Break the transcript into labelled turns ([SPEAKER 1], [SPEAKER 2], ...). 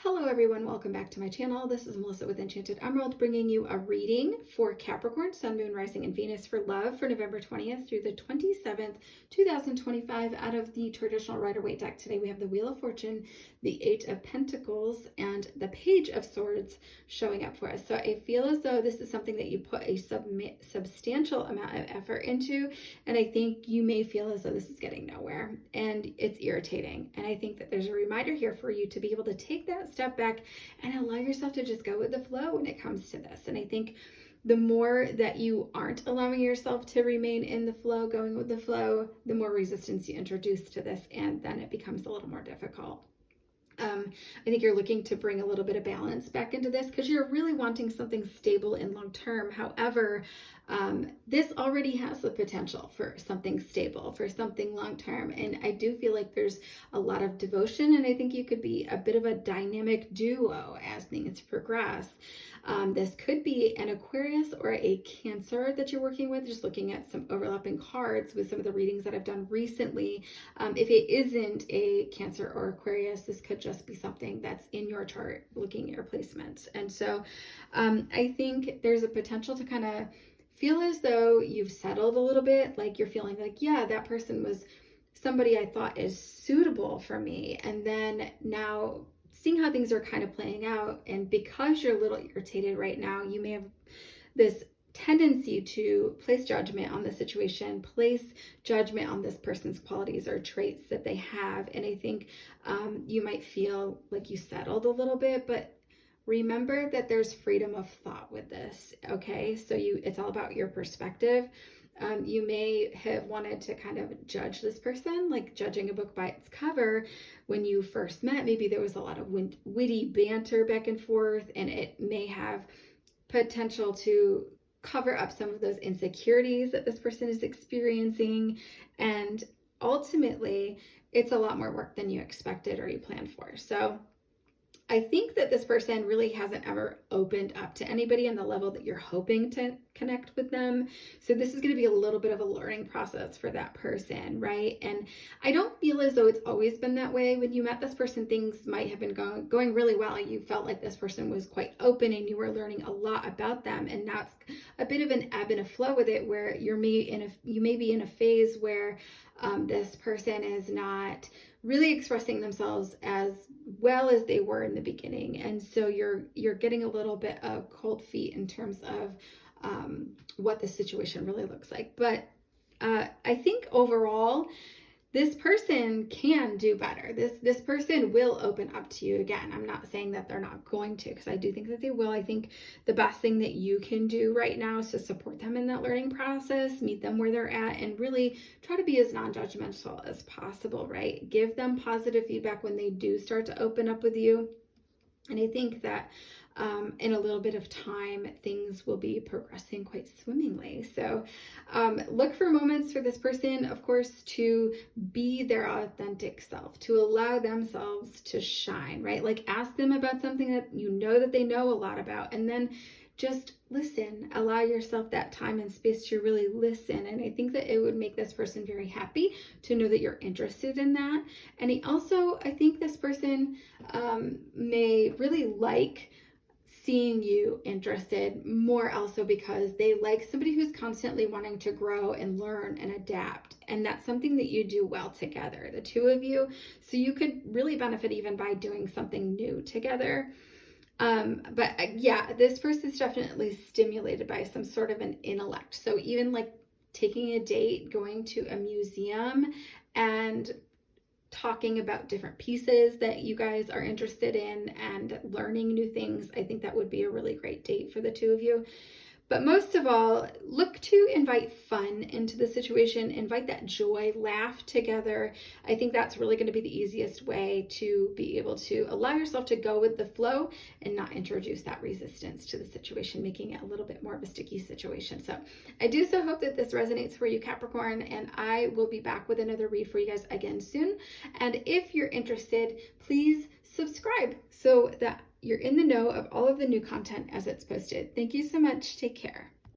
[SPEAKER 1] Hello everyone, welcome back to my channel. This is Melissa with Enchanted Emerald bringing you a reading for Capricorn, Sun, Moon, Rising, and Venus for love for November 20th through the 27th, 2025 out of the traditional Rider-Waite deck. Today we have the Wheel of Fortune, the Eight of Pentacles, and the Page of Swords showing up for us. So I feel as though this is something that you put a substantial amount of effort into, and I think you may feel as though this is getting nowhere and it's irritating. And I think that there's a reminder here for you to be able to take that step back and allow yourself to just go with the flow when it comes to this. And I think the more that you aren't allowing yourself to remain in the flow, going with the flow, the more resistance you introduce to this, and then it becomes a little more difficult. I think you're looking to bring a little bit of balance back into this because you're really wanting something stable and long-term. However, this already has the potential for something stable, for something long-term. And I do feel like there's a lot of devotion, and I think you could be a bit of a dynamic duo as things progress. This could be an Aquarius or a Cancer that you're working with, just looking at some overlapping cards with some of the readings that I've done recently. If it isn't a Cancer or Aquarius, this could just be something that's in your chart, looking at your placements. And so I think there's a potential to kind of feel as though you've settled a little bit, like you're feeling like, yeah, that person was somebody I thought is suitable for me. And then now seeing how things are kind of playing out, and because you're a little irritated right now, you may have this tendency to place judgment on the situation, place judgment on this person's qualities or traits that they have. And I think you might feel like you settled a little bit, but remember that there's freedom of thought with this, okay? So it's all about your perspective. You may have wanted to kind of judge this person, like judging a book by its cover. When you first met, maybe there was a lot of witty banter back and forth, and it may have potential to cover up some of those insecurities that this person is experiencing. And ultimately, it's a lot more work than you expected or you planned for. So I think that this person really hasn't ever opened up to anybody on the level that you're hoping to connect with them. So this is going to be a little bit of a learning process for that person, right? And I don't feel as though it's always been that way. When you met this person, things might have been going really well. You felt like this person was quite open and you were learning a lot about them. And now it's a bit of an ebb and a flow with it, where you may be in a phase where this person is not really expressing themselves as well as they were in the beginning. And so you're getting a little bit of cold feet in terms of what the situation really looks like. But I think overall, this person can do better. This person will open up to you again. I'm not saying that they're not going to, because I do think that they will. I think the best thing that you can do right now is to support them in that learning process, meet them where they're at, and really try to be as non-judgmental as possible, right? Give them positive feedback when they do start to open up with you. And I think that in a little bit of time, things will be progressing quite swimmingly. So look for moments for this person, of course, to be their authentic self, to allow themselves to shine, right? Like ask them about something that you know that they know a lot about, and then just listen. Allow yourself that time and space to really listen. And I think that it would make this person very happy to know that you're interested in that. And I think this person may really like seeing you interested, more also because they like somebody who's constantly wanting to grow and learn and adapt. And that's something that you do well together, the two of you. So you could really benefit even by doing something new together. But yeah, this person's definitely stimulated by some sort of an intellect. So even like taking a date, going to a museum, and talking about different pieces that you guys are interested in and learning new things, I think that would be a really great date for the two of you. But most of all, look to invite fun into the situation, invite that joy, laugh together. I think that's really going to be the easiest way to be able to allow yourself to go with the flow and not introduce that resistance to the situation, making it a little bit more of a sticky situation. So I do so hope that this resonates for you, Capricorn, and I will be back with another read for you guys again soon. And if you're interested, please subscribe so that you're in the know of all of the new content as it's posted. Thank you so much. Take care.